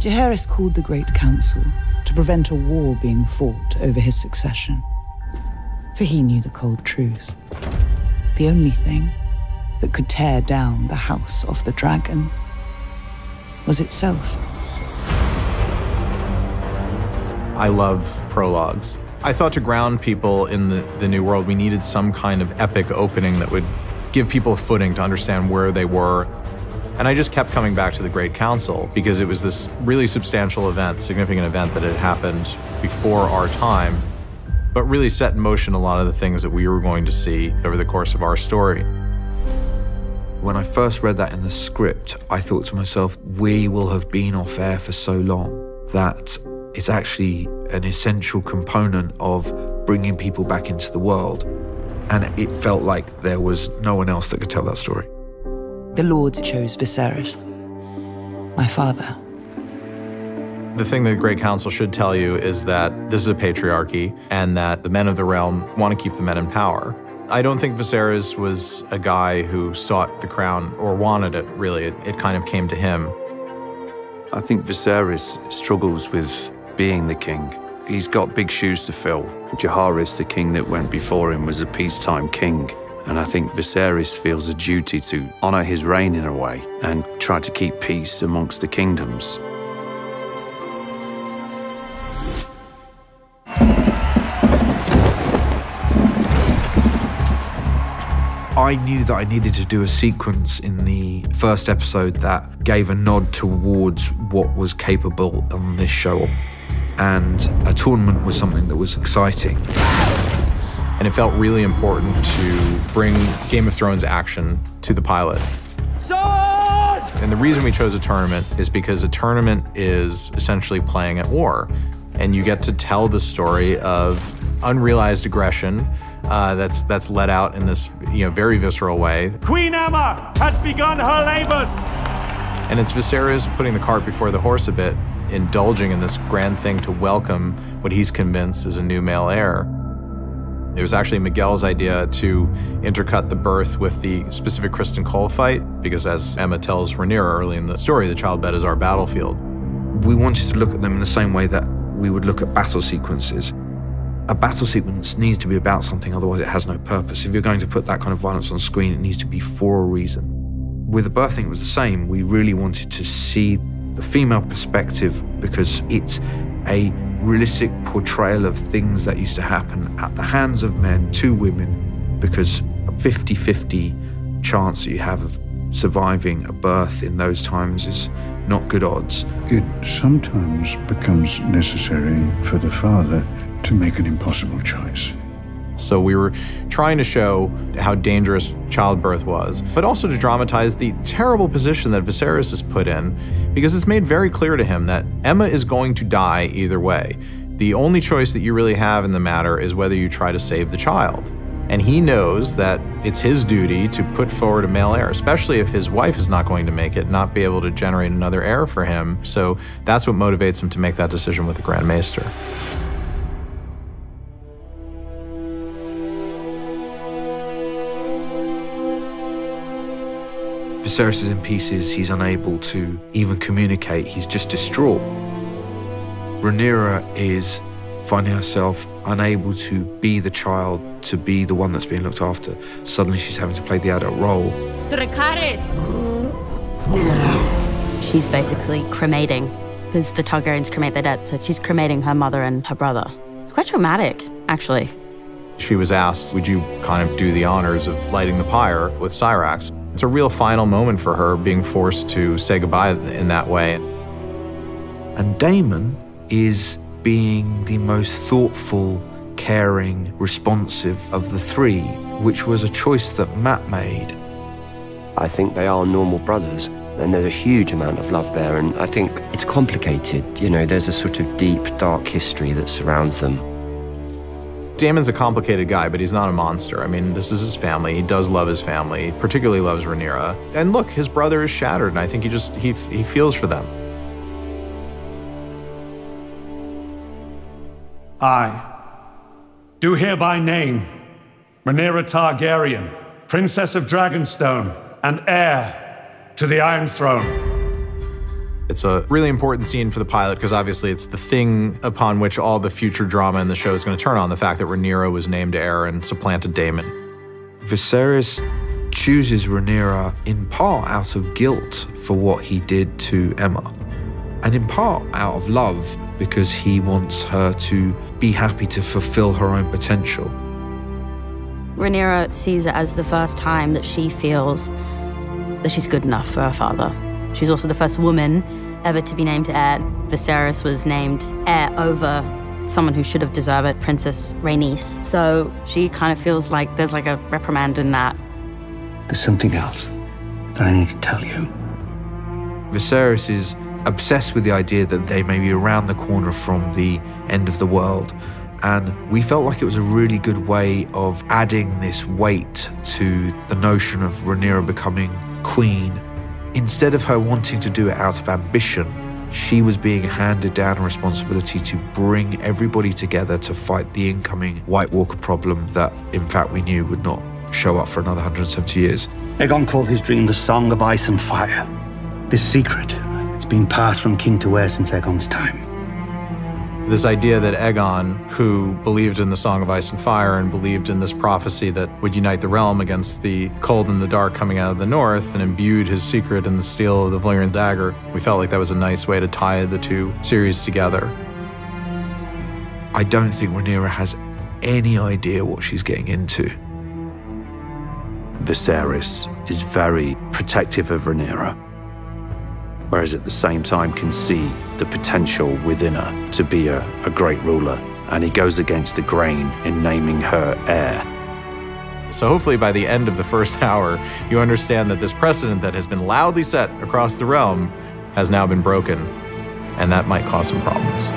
Jaehaerys called the Great Council to prevent a war being fought over his succession. For he knew the cold truth. The only thing that could tear down the House of the Dragon was itself. I love prologues. I thought to ground people in the new world, we needed some kind of epic opening that would give people a footing to understand where they were. And I just kept coming back to the Great Council because it was this really substantial event, significant event that had happened before our time, but really set in motion a lot of the things that we were going to see over the course of our story. When I first read that in the script, I thought to myself, we will have been off air for so long that it's actually an essential component of bringing people back into the world. And it felt like there was no one else that could tell that story. The Lords chose Viserys, my father. The thing that the Great Council should tell you is that this is a patriarchy and that the men of the realm want to keep the men in power. I don't think Viserys was a guy who sought the crown or wanted it, really. It kind of came to him. I think Viserys struggles with being the king. He's got big shoes to fill. Jaehaerys, the king that went before him, was a peacetime king. And I think Viserys feels a duty to honor his reign in a way and try to keep peace amongst the kingdoms. I knew that I needed to do a sequence in the first episode that gave a nod towards what was capable on this show. And a tournament was something that was exciting. And it felt really important to bring Game of Thrones action to the pilot. Sword! And the reason we chose a tournament is because a tournament is essentially playing at war. And you get to tell the story of unrealized aggression that's let out in this very visceral way. Queen Emma has begun her labors! And it's Viserys putting the cart before the horse a bit, indulging in this grand thing to welcome what he's convinced is a new male heir. It was actually Miguel's idea to intercut the birth with the specific Kristen Cole fight, because as Emma tells Rhaenyra early in the story, the childbed is our battlefield. We wanted to look at them in the same way that we would look at battle sequences. A battle sequence needs to be about something, otherwise it has no purpose. If you're going to put that kind of violence on screen, it needs to be for a reason. With the birthing, it was the same. We really wanted to see the female perspective because it's a realistic portrayal of things that used to happen at the hands of men to women, because a 50-50 chance that you have of surviving a birth in those times is not good odds. It sometimes becomes necessary for the father to make an impossible choice. So we were trying to show how dangerous childbirth was, but also to dramatize the terrible position that Viserys is put in, because it's made very clear to him that Emma is going to die either way. The only choice that you really have in the matter is whether you try to save the child. And he knows that it's his duty to put forward a male heir, especially if his wife is not going to make it, not be able to generate another heir for him. So that's what motivates him to make that decision with the Grand Maester. Viserys is in pieces, he's unable to even communicate, he's just distraught. Rhaenyra is finding herself unable to be the child, to be the one that's being looked after. Suddenly she's having to play the adult role. She's basically cremating, because the Targaryens cremate their dead, so she's cremating her mother and her brother. It's quite traumatic, actually. She was asked, would you kind of do the honors of lighting the pyre with Syrax? It's a real final moment for her, being forced to say goodbye in that way. And Daemon is being the most thoughtful, caring, responsive of the three, which was a choice that Matt made. I think they are normal brothers, and there's a huge amount of love there, and I think it's complicated. There's a sort of deep, dark history that surrounds them. Daemon's a complicated guy, but he's not a monster. I mean, this is his family. He does love his family, particularly loves Rhaenyra. And look, his brother is shattered, and I think he feels for them. I do hereby name Rhaenyra Targaryen, Princess of Dragonstone and heir to the Iron Throne. It's a really important scene for the pilot because obviously it's the thing upon which all the future drama in the show is going to turn on, the fact that Rhaenyra was named heir and supplanted Daemon. Viserys chooses Rhaenyra in part out of guilt for what he did to Aemma, and in part out of love because he wants her to be happy to fulfill her own potential. Rhaenyra sees it as the first time that she feels that she's good enough for her father. She's also the first woman ever to be named heir. Viserys was named heir over someone who should have deserved it, Princess Rhaenys. So she kind of feels like there's like a reprimand in that. There's something else that I need to tell you. Viserys is obsessed with the idea that they may be around the corner from the end of the world. And we felt like it was a really good way of adding this weight to the notion of Rhaenyra becoming queen. Instead of her wanting to do it out of ambition, she was being handed down a responsibility to bring everybody together to fight the incoming White Walker problem that, in fact, we knew would not show up for another 170 years. Aegon called his dream the Song of Ice and Fire. This secret, it's been passed from king to heir since Aegon's time. This idea that Aegon, who believed in the Song of Ice and Fire and believed in this prophecy that would unite the realm against the cold and the dark coming out of the north and imbued his secret in the steel of the Valyrian dagger, we felt like that was a nice way to tie the two series together. I don't think Rhaenyra has any idea what she's getting into. Viserys is very protective of Rhaenyra, whereas at the same time can see the potential within her to be a great ruler, and he goes against the grain in naming her heir. So hopefully by the end of the first hour, you understand that this precedent that has been loudly set across the realm has now been broken, and that might cause some problems.